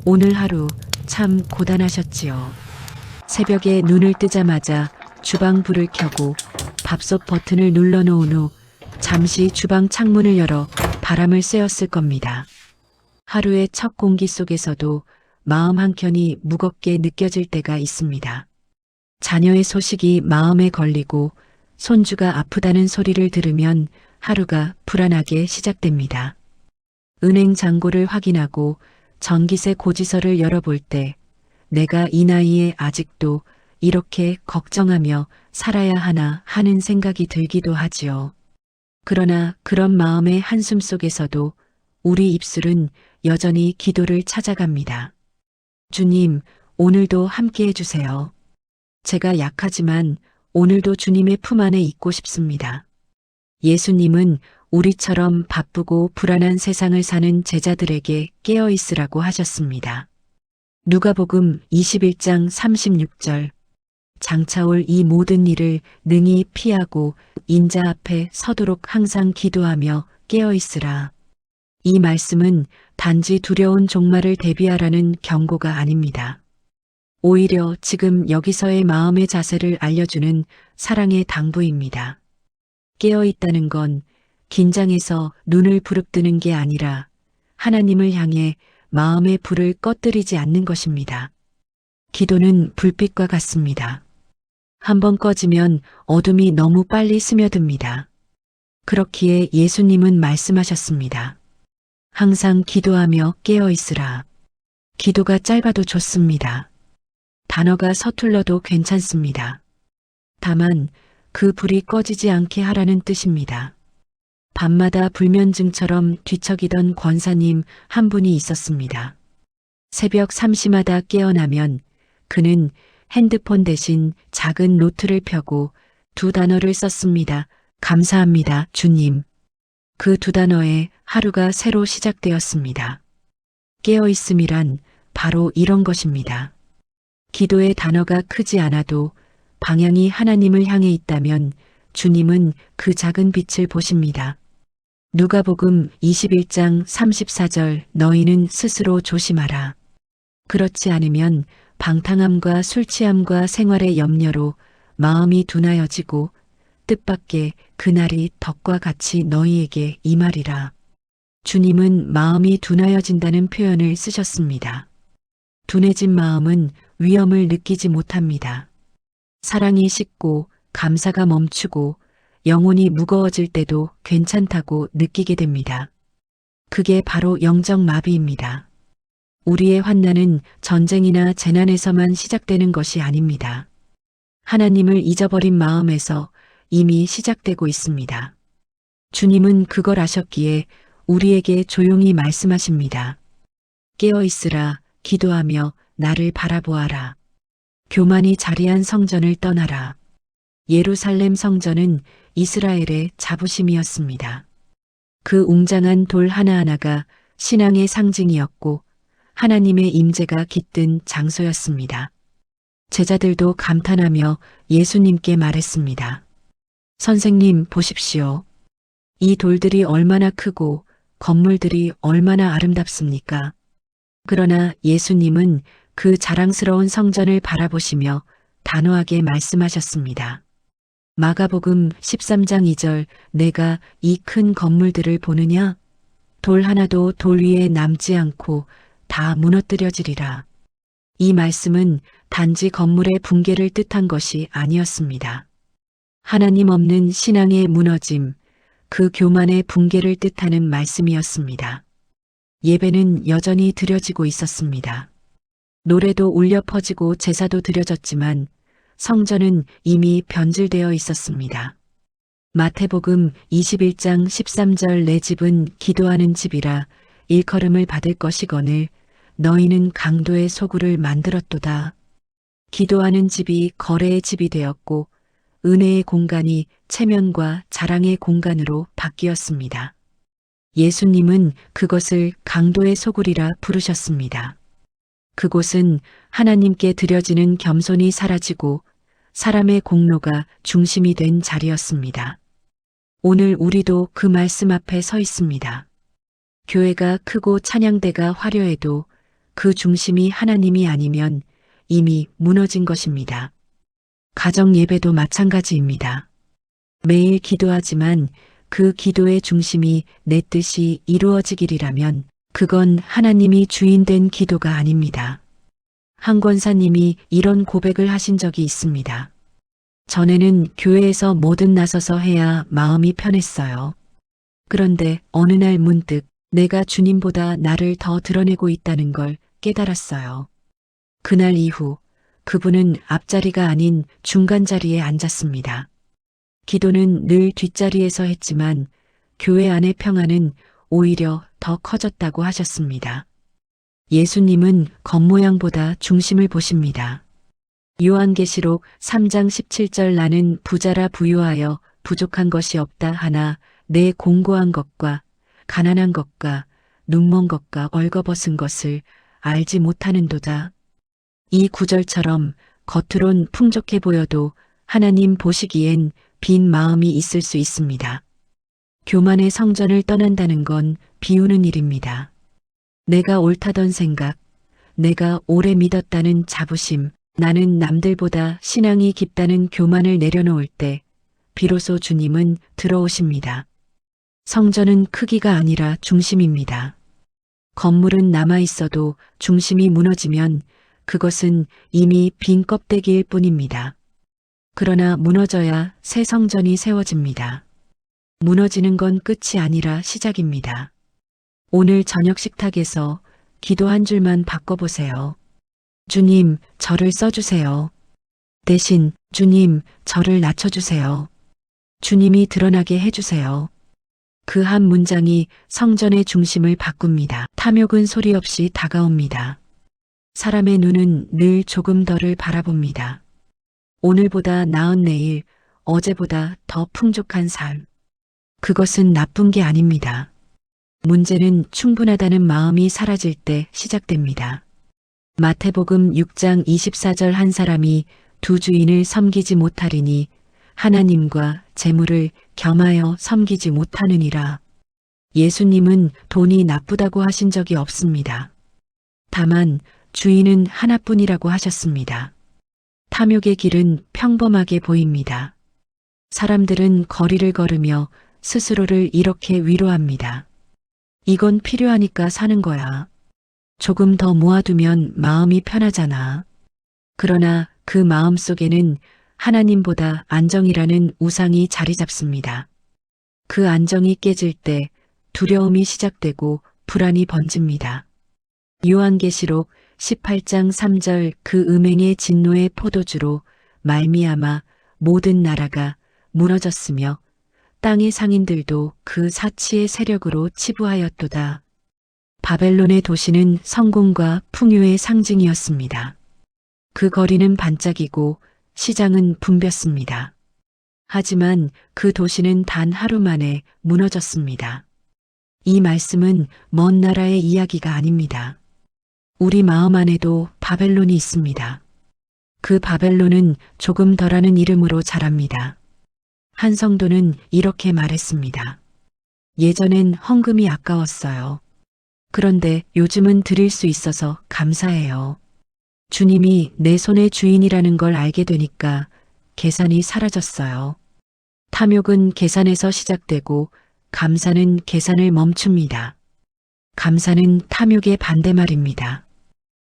오늘 하루 참 고단하셨지요. 새벽에 눈을 뜨자마자 주방 불을 켜고 밥솥 버튼을 눌러놓은 후 잠시 주방 창문을 열어 바람을 쐬었을 겁니다. 하루의 첫 공기 속에서도 마음 한켠이 무겁게 느껴질 때가 있습니다. 자녀의 소식이 마음에 걸리고 손주가 아프다는 소리를 들으면 하루가 불안하게 시작됩니다. 은행 잔고를 확인하고 전기세 고지서를 열어볼 때 내가 이 나이에 아직도 이렇게 걱정하며 살아야 하나 하는 생각이 들기도 하지요. 그러나 그런 마음의 한숨 속에서도 우리 입술은 여전히 기도를 찾아갑니다. 주님, 오늘도 함께 해주세요. 제가 약하지만 오늘도 주님의 품 안에 있고 싶습니다. 예수님은 우리처럼 바쁘고 불안한 세상을 사는 제자들에게 깨어 있으라고 하셨습니다. 누가복음 21장 36절. 장차올 이 모든 일을 능히 피하고 인자 앞에 서도록 항상 기도하며 깨어 있으라. 이 말씀은 단지 두려운 종말을 대비하라는 경고가 아닙니다. 오히려 지금 여기서의 마음의 자세를 알려주는 사랑의 당부입니다. 깨어 있다는 건 긴장해서 눈을 부릅뜨는 게 아니라 하나님을 향해 마음의 불을 꺼뜨리지 않는 것입니다. 기도는 불빛과 같습니다. 한번 꺼지면 어둠이 너무 빨리 스며듭니다. 그렇기에 예수님은 말씀하셨습니다. 항상 기도하며 깨어 있으라. 기도가 짧아도 좋습니다. 단어가 서툴러도 괜찮습니다. 다만 그 불이 꺼지지 않게 하라는 뜻입니다. 밤마다 불면증처럼 뒤척이던 권사님 한 분이 있었습니다. 새벽 삼시마다 깨어나면 그는 핸드폰 대신 작은 노트를 펴고 두 단어를 썼습니다. 감사합니다, 주님. 그 두 단어에 하루가 새로 시작되었습니다. 깨어있음이란 바로 이런 것입니다. 기도의 단어가 크지 않아도 방향이 하나님을 향해 있다면 주님은 그 작은 빛을 보십니다. 누가복음 21장 34절 너희는 스스로 조심하라. 그렇지 않으면 방탕함과 술취함과 생활의 염려로 마음이 둔하여지고 뜻밖의 그날이 덕과 같이 너희에게 임하리라. 주님은 마음이 둔하여진다는 표현을 쓰셨습니다. 둔해진 마음은 위험을 느끼지 못합니다. 사랑이 식고 감사가 멈추고 영혼이 무거워질 때도 괜찮다고 느끼게 됩니다. 그게 바로 영적 마비입니다. 우리의 환난은 전쟁이나 재난에서만 시작되는 것이 아닙니다. 하나님을 잊어버린 마음에서 이미 시작되고 있습니다. 주님은 그걸 아셨기에 우리에게 조용히 말씀하십니다. 깨어 있으라, 기도하며 나를 바라보아라. 교만이 자리한 성전을 떠나라. 예루살렘 성전은 이스라엘의 자부심이었습니다. 그 웅장한 돌 하나하나가 신앙의 상징이었고 하나님의 임재가 깃든 장소였습니다. 제자들도 감탄하며 예수님께 말했습니다. 선생님, 보십시오. 이 돌들이 얼마나 크고 건물들이 얼마나 아름답습니까? 그러나 예수님은 그 자랑스러운 성전을 바라보시며 단호하게 말씀하셨습니다. 마가복음 13장 2절 내가 이 큰 건물들을 보느냐? 돌 하나도 돌 위에 남지 않고 다 무너뜨려지리라. 이 말씀은 단지 건물의 붕괴를 뜻한 것이 아니었습니다. 하나님 없는 신앙의 무너짐, 그 교만의 붕괴를 뜻하는 말씀이었습니다. 예배는 여전히 드려지고 있었습니다. 노래도 울려 퍼지고 제사도 드려졌지만 성전은 이미 변질되어 있었습니다. 마태복음 21장 13절 내 집은 기도하는 집이라 일컬음을 받을 것이거늘 너희는 강도의 소굴을 만들었도다. 기도하는 집이 거래의 집이 되었고 은혜의 공간이 체면과 자랑의 공간으로 바뀌었습니다. 예수님은 그것을 강도의 소굴이라 부르셨습니다. 그곳은 하나님께 드려지는 겸손이 사라지고 사람의 공로가 중심이 된 자리였습니다. 오늘 우리도 그 말씀 앞에 서 있습니다. 교회가 크고 찬양대가 화려해도 그 중심이 하나님이 아니면 이미 무너진 것입니다. 가정 예배도 마찬가지입니다. 매일 기도하지만 그 기도의 중심이 내 뜻이 이루어지기라면 그건 하나님이 주인된 기도가 아닙니다. 한 권사님이 이런 고백을 하신 적이 있습니다. 전에는 교회에서 뭐든 나서서 해야 마음이 편했어요. 그런데 어느 날 문득 내가 주님보다 나를 더 드러내고 있다는 걸 깨달았어요. 그날 이후 그분은 앞자리가 아닌 중간 자리에 앉았습니다. 기도는 늘 뒷자리에서 했지만 교회 안의 평안은 오히려 더 커졌다고 하셨습니다. 예수님은 겉모양보다 중심을 보십니다. 요한계시록 3장 17절 나는 부자라 부유하여 부족한 것이 없다 하나 내 공고한 것과 가난한 것과 눈먼 것과 얼거벗은 것을 알지 못하는도다. 이 구절처럼 겉으론 풍족해 보여도 하나님 보시기엔 빈 마음이 있을 수 있습니다. 교만의 성전을 떠난다는 건 비우는 일입니다. 내가 옳다던 생각, 내가 오래 믿었다는 자부심, 나는 남들보다 신앙이 깊다는 교만을 내려놓을 때 비로소 주님은 들어오십니다. 성전은 크기가 아니라 중심입니다. 건물은 남아있어도 중심이 무너지면 그것은 이미 빈 껍데기일 뿐입니다. 그러나 무너져야 새 성전이 세워집니다. 무너지는 건 끝이 아니라 시작입니다. 오늘 저녁 식탁에서 기도 한 줄만 바꿔보세요. 주님, 저를 써주세요. 대신 주님, 저를 낮춰주세요. 주님이 드러나게 해주세요. 그 한 문장이 성전의 중심을 바꿉니다. 탐욕은 소리 없이 다가옵니다. 사람의 눈은 늘 조금 더를 바라봅니다. 오늘보다 나은 내일, 어제보다 더 풍족한 삶. 그것은 나쁜 게 아닙니다. 문제는 충분하다는 마음이 사라질 때 시작됩니다. 마태복음 6장 24절 한 사람이 두 주인을 섬기지 못하리니 하나님과 재물을 겸하여 섬기지 못하느니라. 예수님은 돈이 나쁘다고 하신 적이 없습니다. 다만 주인은 하나뿐이라고 하셨습니다. 탐욕의 길은 평범하게 보입니다. 사람들은 거리를 걸으며 스스로를 이렇게 위로합니다. 이건 필요하니까 사는 거야. 조금 더 모아두면 마음이 편하잖아. 그러나 그 마음 속에는 하나님보다 안정이라는 우상이 자리 잡습니다. 그 안정이 깨질 때 두려움이 시작되고 불안이 번집니다. 요한계시록 18장 3절 그 음행의 진노의 포도주로 말미암아 모든 나라가 무너졌으며 땅의 상인들도 그 사치의 세력으로 치부하였도다. 바벨론의 도시는 성공과 풍요의 상징이었습니다. 그 거리는 반짝이고 시장은 붐볐습니다. 하지만 그 도시는 단 하루 만에 무너졌습니다. 이 말씀은 먼 나라의 이야기가 아닙니다. 우리 마음 안에도 바벨론이 있습니다. 그 바벨론은 조금 덜하는 이름으로 자랍니다. 한 성도는 이렇게 말했습니다. 예전엔 헌금이 아까웠어요. 그런데 요즘은 드릴 수 있어서 감사해요. 주님이 내 손의 주인이라는 걸 알게 되니까 계산이 사라졌어요. 탐욕은 계산에서 시작되고 감사는 계산을 멈춥니다. 감사는 탐욕의 반대말입니다.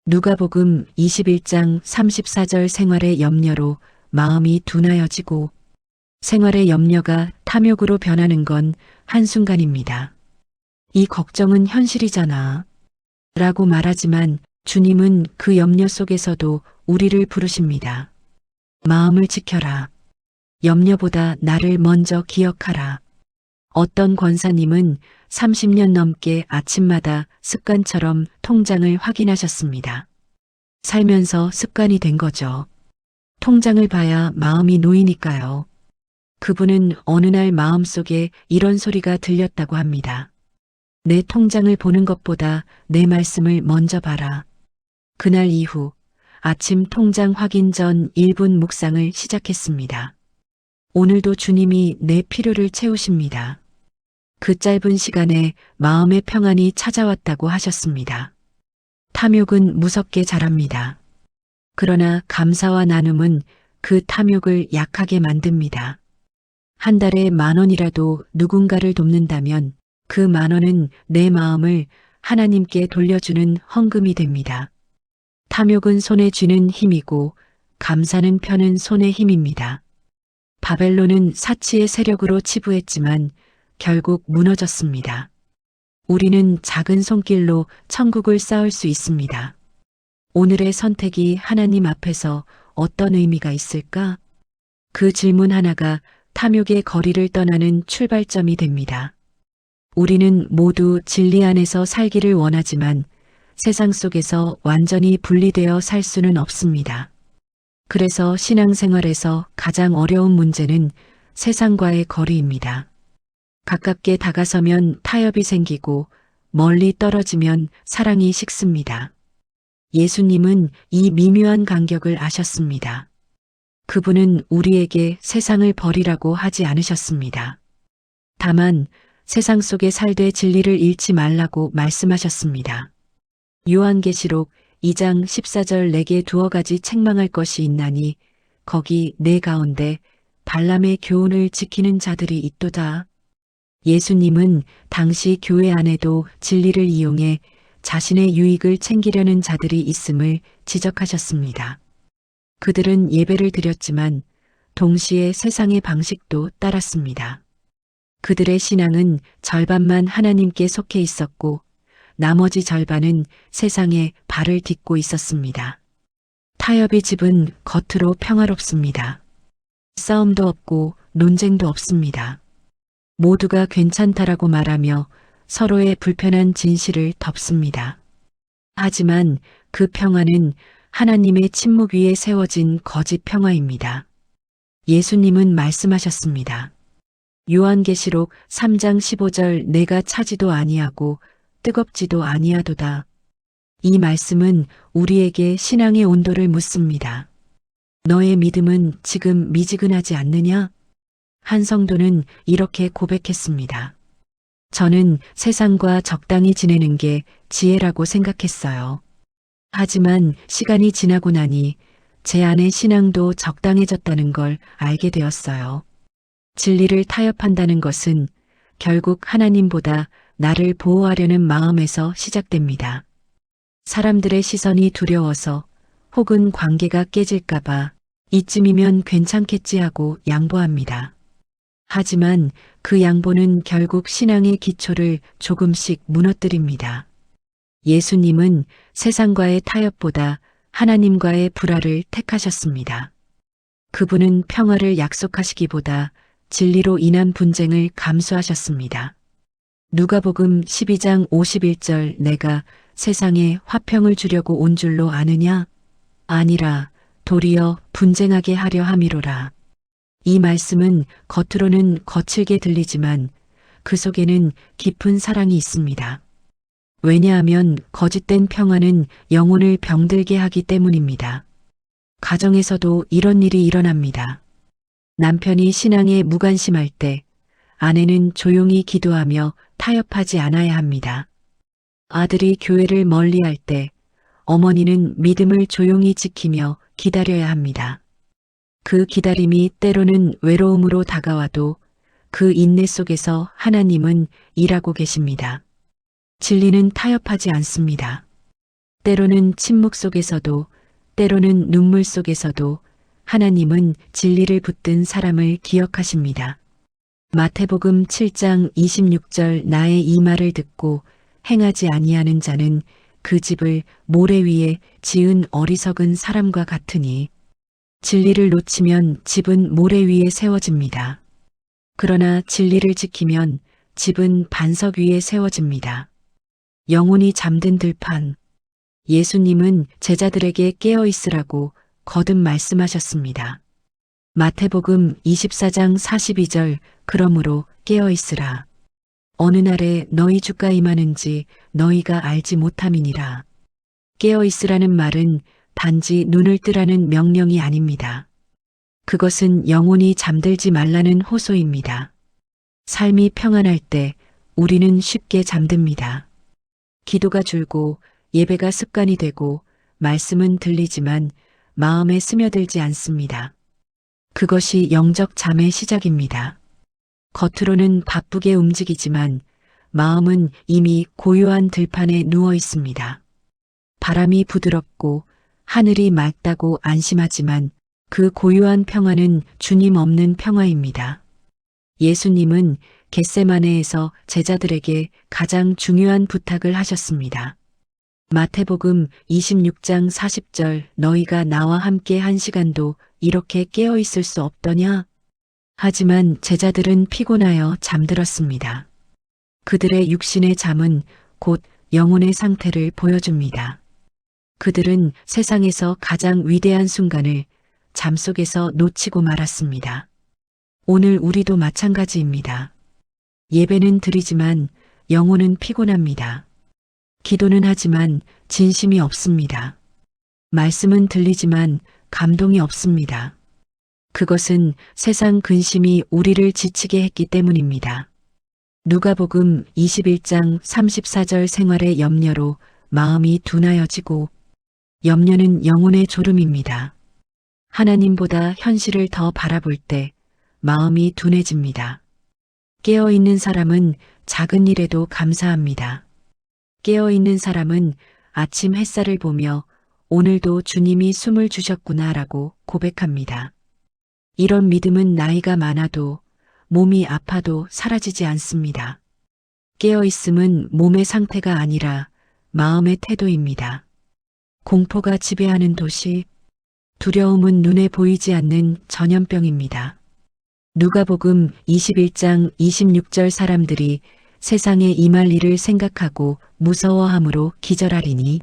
누가복음 21장 34절 생활의 염려로 마음이 둔하여지고 생활의 염려가 탐욕으로 변하는 건 한순간입니다. 이 걱정은 현실이잖아. 라고 말하지만 주님은 그 염려 속에서도 우리를 부르십니다. 마음을 지켜라. 염려보다 나를 먼저 기억하라. 어떤 권사님은 30년 넘게 아침마다 습관처럼 통장을 확인하셨습니다. 살면서 습관이 된 거죠. 통장을 봐야 마음이 놓이니까요. 그분은 어느 날 마음속에 이런 소리가 들렸다고 합니다. 내 통장을 보는 것보다 내 말씀을 먼저 봐라. 그날 이후 아침 통장 확인 전 1분 묵상을 시작했습니다. 오늘도 주님이 내 필요를 채우십니다. 그 짧은 시간에 마음의 평안이 찾아왔다고 하셨습니다. 탐욕은 무섭게 자랍니다. 그러나 감사와 나눔은 그 탐욕을 약하게 만듭니다. 한 달에 10,000원이라도 누군가를 돕는다면 그 10,000원은 내 마음을 하나님께 돌려주는 헌금이 됩니다. 탐욕은 손에 쥐는 힘이고 감사는 펴는 손의 힘입니다. 바벨론은 사치의 세력으로 치부했지만 결국 무너졌습니다. 우리는 작은 손길로 천국을 쌓을 수 있습니다. 오늘의 선택이 하나님 앞에서 어떤 의미가 있을까? 그 질문 하나가 탐욕의 거리를 떠나는 출발점이 됩니다. 우리는 모두 진리 안에서 살기를 원하지만 세상 속에서 완전히 분리되어 살 수는 없습니다. 그래서 신앙생활에서 가장 어려운 문제는 세상과의 거리입니다. 가깝게 다가서면 타협이 생기고 멀리 떨어지면 사랑이 식습니다. 예수님은 이 미묘한 간격을 아셨습니다. 그분은 우리에게 세상을 버리라고 하지 않으셨습니다. 다만 세상 속에 살되 진리를 잃지 말라고 말씀하셨습니다. 요한계시록 2장 14절 내게 두어 가지 책망할 것이 있나니 거기 내 가운데 발람의 교훈을 지키는 자들이 있도다. 예수님은 당시 교회 안에도 진리를 이용해 자신의 유익을 챙기려는 자들이 있음을 지적하셨습니다. 그들은 예배를 드렸지만 동시에 세상의 방식도 따랐습니다. 그들의 신앙은 절반만 하나님께 속해 있었고 나머지 절반은 세상에 발을 딛고 있었습니다. 타협의 집은 겉으로 평화롭습니다. 싸움도 없고 논쟁도 없습니다. 모두가 괜찮다라고 말하며 서로의 불편한 진실을 덮습니다. 하지만 그 평화는 하나님의 침묵 위에 세워진 거짓 평화입니다. 예수님은 말씀하셨습니다. 요한계시록 3장 15절 내가 차지도 아니하고 뜨겁지도 아니하도다. 이 말씀은 우리에게 신앙의 온도를 묻습니다. 너의 믿음은 지금 미지근하지 않느냐? 한 성도는 이렇게 고백했습니다. 저는 세상과 적당히 지내는 게 지혜라고 생각했어요. 하지만 시간이 지나고 나니 제 안의 신앙도 적당해졌다는 걸 알게 되었어요. 진리를 타협한다는 것은 결국 하나님보다 나를 보호하려는 마음에서 시작됩니다. 사람들의 시선이 두려워서 혹은 관계가 깨질까봐 이쯤이면 괜찮겠지 하고 양보합니다. 하지만 그 양보는 결국 신앙의 기초를 조금씩 무너뜨립니다. 예수님은 세상과의 타협보다 하나님과의 불화를 택하셨습니다. 그분은 평화를 약속하시기보다 진리로 인한 분쟁을 감수하셨습니다. 누가복음 12장 51절 내가 세상에 화평을 주려고 온 줄로 아느냐? 아니라 도리어 분쟁하게 하려 함이로라. 이 말씀은 겉으로는 거칠게 들리지만 그 속에는 깊은 사랑이 있습니다. 왜냐하면 거짓된 평화는 영혼을 병들게 하기 때문입니다. 가정에서도 이런 일이 일어납니다. 남편이 신앙에 무관심할 때 아내는 조용히 기도하며 타협하지 않아야 합니다. 아들이 교회를 멀리할 때 어머니는 믿음을 조용히 지키며 기다려야 합니다. 그 기다림이 때로는 외로움으로 다가와도 그 인내 속에서 하나님은 일하고 계십니다. 진리는 타협하지 않습니다. 때로는 침묵 속에서도 때로는 눈물 속에서도 하나님은 진리를 붙든 사람을 기억하십니다. 마태복음 7장 26절 나의 이 말을 듣고 행하지 아니하는 자는 그 집을 모래 위에 지은 어리석은 사람과 같으니 진리를 놓치면 집은 모래 위에 세워집니다. 그러나 진리를 지키면 집은 반석 위에 세워집니다. 영혼이 잠든 들판. 예수님은 제자들에게 깨어 있으라고 거듭 말씀하셨습니다. 마태복음 24장 42절 그러므로 깨어 있으라. 어느 날에 너희 주가 임하는지 너희가 알지 못함이니라. 깨어 있으라는 말은 단지 눈을 뜨라는 명령이 아닙니다. 그것은 영혼이 잠들지 말라는 호소입니다. 삶이 평안할 때 우리는 쉽게 잠듭니다. 기도가 줄고 예배가 습관이 되고 말씀은 들리지만 마음에 스며들지 않습니다. 그것이 영적 잠의 시작입니다. 겉으로는 바쁘게 움직이지만 마음은 이미 고요한 들판에 누워 있습니다. 바람이 부드럽고 하늘이 맑다고 안심하지만 그 고요한 평화는 주님 없는 평화입니다. 예수님은 겟세마네에서 제자들에게 가장 중요한 부탁을 하셨습니다. 마태복음 26장 40절 너희가 나와 함께 한 시간도 이렇게 깨어 있을 수 없더냐? 하지만 제자들은 피곤하여 잠들었습니다. 그들의 육신의 잠은 곧 영혼의 상태를 보여줍니다. 그들은 세상에서 가장 위대한 순간을 잠속에서 놓치고 말았습니다. 오늘 우리도 마찬가지입니다. 예배는 드리지만 영혼은 피곤합니다. 기도는 하지만 진심이 없습니다. 말씀은 들리지만 감동이 없습니다. 그것은 세상 근심이 우리를 지치게 했기 때문입니다. 누가복음 21장 34절 생활의 염려로 마음이 둔하여지고 염려는 영혼의 졸음입니다. 하나님보다 현실을 더 바라볼 때 마음이 둔해집니다. 깨어있는 사람은 작은 일에도 감사합니다. 깨어있는 사람은 아침 햇살을 보며 오늘도 주님이 숨을 주셨구나라고 고백합니다. 이런 믿음은 나이가 많아도 몸이 아파도 사라지지 않습니다. 깨어있음은 몸의 상태가 아니라 마음의 태도입니다. 공포가 지배하는 도시, 두려움은 눈에 보이지 않는 전염병입니다. 누가복음 21장 26절 사람들이 세상에 임할 일을 생각하고 무서워함으로 기절하리니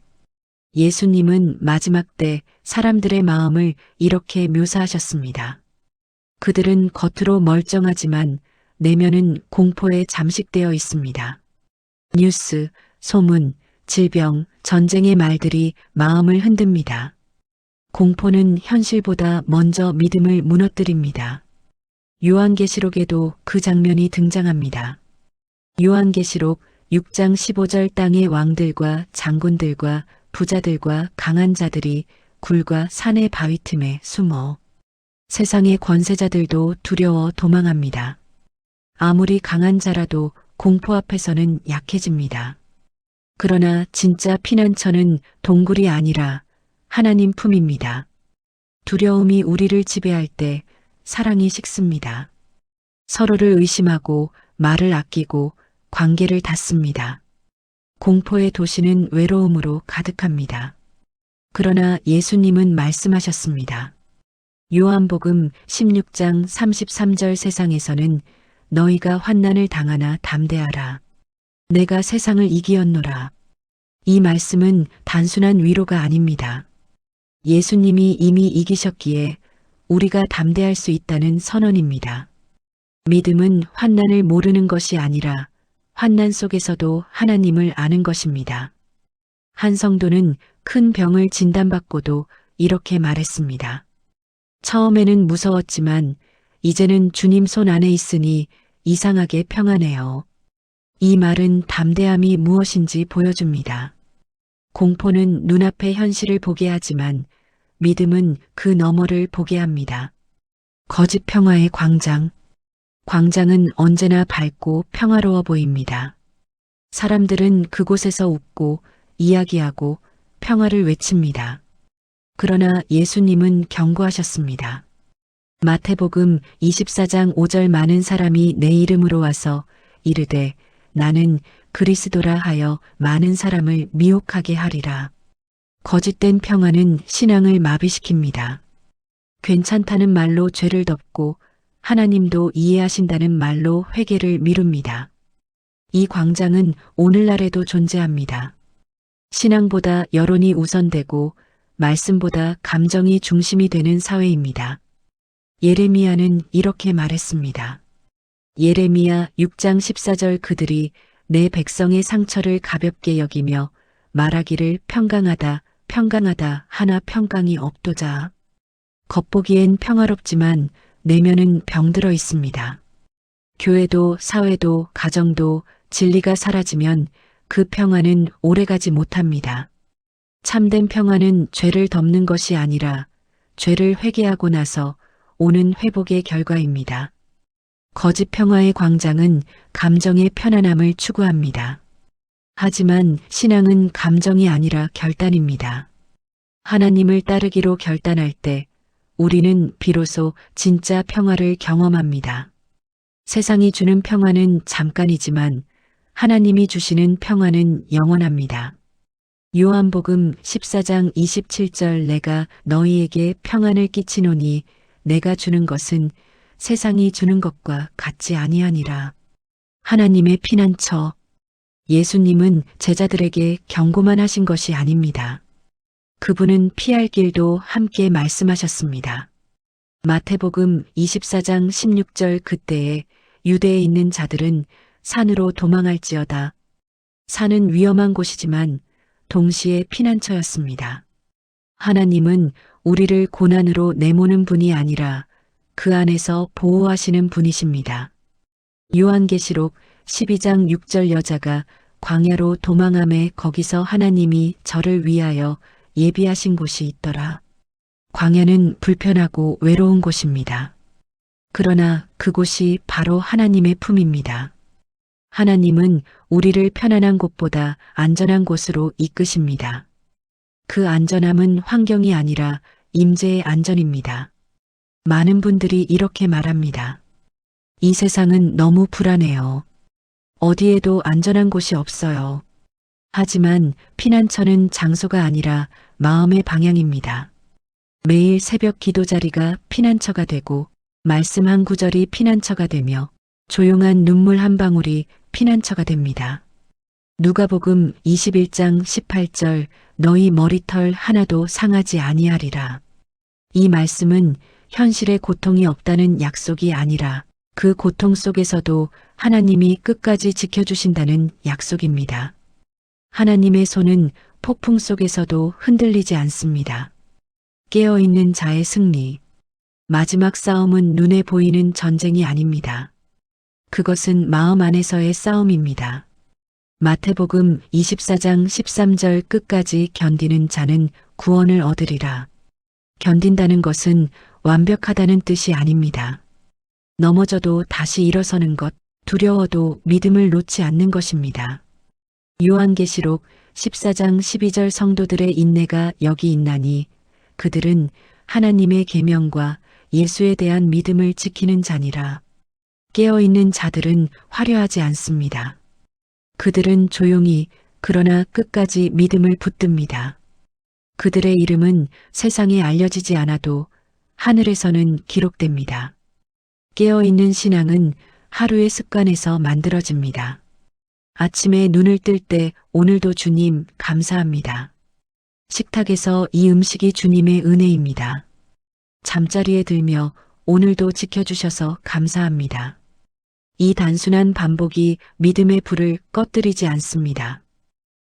예수님은 마지막 때 사람들의 마음을 이렇게 묘사하셨습니다. 그들은 겉으로 멀쩡하지만 내면은 공포에 잠식되어 있습니다. 뉴스, 소문, 질병, 전쟁의 말들이 마음을 흔듭니다. 공포는 현실보다 먼저 믿음을 무너뜨립니다. 요한계시록에도 그 장면이 등장합니다. 요한계시록 6장 15절 땅의 왕들과 장군들과 부자들과 강한 자들이 굴과 산의 바위 틈에 숨어 세상의 권세자들도 두려워 도망합니다. 아무리 강한 자라도 공포 앞에서는 약해집니다. 그러나 진짜 피난처는 동굴이 아니라 하나님 품입니다. 두려움이 우리를 지배할 때 사랑이 식습니다. 서로를 의심하고 말을 아끼고 관계를 닫습니다. 공포의 도시는 외로움으로 가득합니다. 그러나 예수님은 말씀하셨습니다. 요한복음 16장 33절 세상에서는 너희가 환난을 당하나 담대하라. 내가 세상을 이기었노라. 이 말씀은 단순한 위로가 아닙니다. 예수님이 이미 이기셨기에 우리가 담대할 수 있다는 선언입니다. 믿음은 환난을 모르는 것이 아니라 환난 속에서도 하나님을 아는 것입니다. 한 성도는 큰 병을 진단받고도 이렇게 말했습니다. 처음에는 무서웠지만 이제는 주님 손 안에 있으니 이상하게 평안해요. 이 말은 담대함이 무엇인지 보여줍니다. 공포는 눈앞의 현실을 보게 하지만 믿음은 그 너머를 보게 합니다. 거짓 평화의 광장. 광장은 언제나 밝고 평화로워 보입니다. 사람들은 그곳에서 웃고 이야기하고 평화를 외칩니다. 그러나 예수님은 경고하셨습니다. 마태복음 24장 5절 많은 사람이 내 이름으로 와서 이르되 나는 그리스도라 하여 많은 사람을 미혹하게 하리라. 거짓된 평화는 신앙을 마비시킵니다. 괜찮다는 말로 죄를 덮고 하나님도 이해하신다는 말로 회개를 미룹니다. 이 광장은 오늘날에도 존재합니다. 신앙보다 여론이 우선되고 말씀보다 감정이 중심이 되는 사회입니다. 예레미야는 이렇게 말했습니다. 예레미야 6장 14절 그들이 내 백성의 상처를 가볍게 여기며 말하기를 평강하다 평강하다 하나 평강이 없도자. 겉보기엔 평화롭지만 내면은 병들어 있습니다. 교회도 사회도 가정도 진리가 사라지면 그 평화는 오래가지 못합니다. 참된 평화는 죄를 덮는 것이 아니라 죄를 회개하고 나서 오는 회복의 결과입니다. 거짓 평화의 광장은 감정의 편안함을 추구합니다. 하지만 신앙은 감정이 아니라 결단입니다. 하나님을 따르기로 결단할 때 우리는 비로소 진짜 평화를 경험합니다. 세상이 주는 평화는 잠깐이지만 하나님이 주시는 평화는 영원합니다. 요한복음 14장 27절 내가 너희에게 평안을 끼치노니 내가 주는 것은 세상이 주는 것과 같지 아니하니라. 하나님의 피난처. 예수님은 제자들에게 경고만 하신 것이 아닙니다. 그분은 피할 길도 함께 말씀하셨습니다. 마태복음 24장 16절 그때에 유대에 있는 자들은 산으로 도망할지어다. 산은 위험한 곳이지만 동시에 피난처였습니다. 하나님은 우리를 고난으로 내모는 분이 아니라 그 안에서 보호하시는 분이십니다. 요한계시록 12장 6절 여자가 광야로 도망함에 거기서 하나님이 저를 위하여 예비하신 곳이 있더라. 광야는 불편하고 외로운 곳입니다. 그러나 그곳이 바로 하나님의 품입니다. 하나님은 우리를 편안한 곳보다 안전한 곳으로 이끄십니다. 그 안전함은 환경이 아니라 임재의 안전입니다. 많은 분들이 이렇게 말합니다. 이 세상은 너무 불안해요. 어디에도 안전한 곳이 없어요. 하지만 피난처는 장소가 아니라 마음의 방향입니다. 매일 새벽 기도 자리가 피난처가 되고 말씀 한 구절이 피난처가 되며 조용한 눈물 한 방울이 피난처가 됩니다. 누가복음 21장 18절 너희 머리털 하나도 상하지 아니하리라. 이 말씀은 현실의 고통이 없다는 약속이 아니라 그 고통 속에서도 하나님이 끝까지 지켜주신다는 약속입니다. 하나님의 손은 폭풍 속에서도 흔들리지 않습니다. 깨어있는 자의 승리. 마지막 싸움은 눈에 보이는 전쟁이 아닙니다. 그것은 마음 안에서의 싸움입니다. 마태복음 24장 13절 끝까지 견디는 자는 구원을 얻으리라. 견딘다는 것은 완벽하다는 뜻이 아닙니다. 넘어져도 다시 일어서는 것, 두려워도 믿음을 놓지 않는 것입니다. 요한계시록 14장 12절 성도들의 인내가 여기 있나니 그들은 하나님의 계명과 예수에 대한 믿음을 지키는 자니라. 깨어있는 자들은 화려하지 않습니다. 그들은 조용히 그러나 끝까지 믿음을 붙듭니다. 그들의 이름은 세상에 알려지지 않아도 하늘에서는 기록됩니다. 깨어있는 신앙은 하루의 습관에서 만들어집니다. 아침에 눈을 뜰 때 오늘도 주님 감사합니다. 식탁에서 이 음식이 주님의 은혜입니다. 잠자리에 들며 오늘도 지켜주셔서 감사합니다. 이 단순한 반복이 믿음의 불을 꺼뜨리지 않습니다.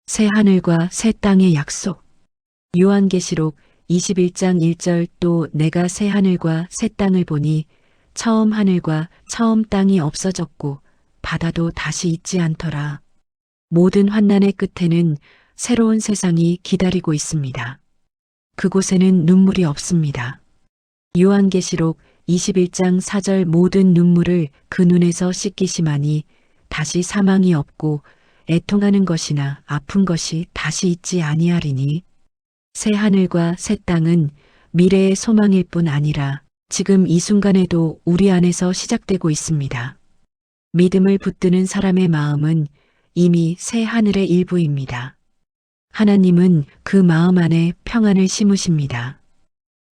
새 하늘과 새 땅의 약속. 요한계시록 21장 1절 또 내가 새 하늘과 새 땅을 보니 처음 하늘과 처음 땅이 없어졌고 바다도 다시 있지 않더라. 모든 환난의 끝에는 새로운 세상이 기다리고 있습니다. 그곳에는 눈물이 없습니다. 요한계시록 21장 4절 모든 눈물을 그 눈에서 씻기시마니 다시 사망이 없고 애통하는 것이나 아픈 것이 다시 있지 아니하리니 새 하늘과 새 땅은 미래의 소망일 뿐 아니라 지금 이 순간에도 우리 안에서 시작되고 있습니다. 믿음을 붙드는 사람의 마음은 이미 새 하늘의 일부입니다. 하나님은 그 마음 안에 평안을 심으십니다.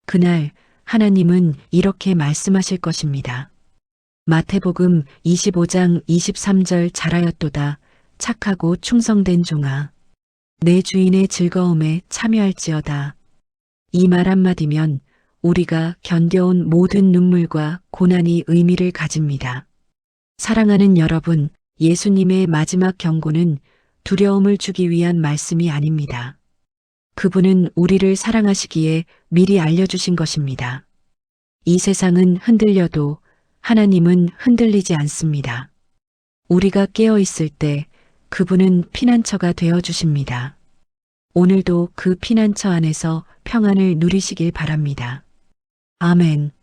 그날 하나님은 이렇게 말씀하실 것입니다. 마태복음 25장 23절 잘하였도다 착하고 충성된 종아 내 주인의 즐거움에 참여할지어다. 이 말 한마디면 우리가 견뎌온 모든 눈물과 고난이 의미를 가집니다. 사랑하는 여러분, 예수님의 마지막 경고는 두려움을 주기 위한 말씀이 아닙니다. 그분은 우리를 사랑하시기에 미리 알려주신 것입니다. 이 세상은 흔들려도 하나님은 흔들리지 않습니다. 우리가 깨어 있을 때 그분은 피난처가 되어 주십니다. 오늘도 그 피난처 안에서 평안을 누리시길 바랍니다. 아멘.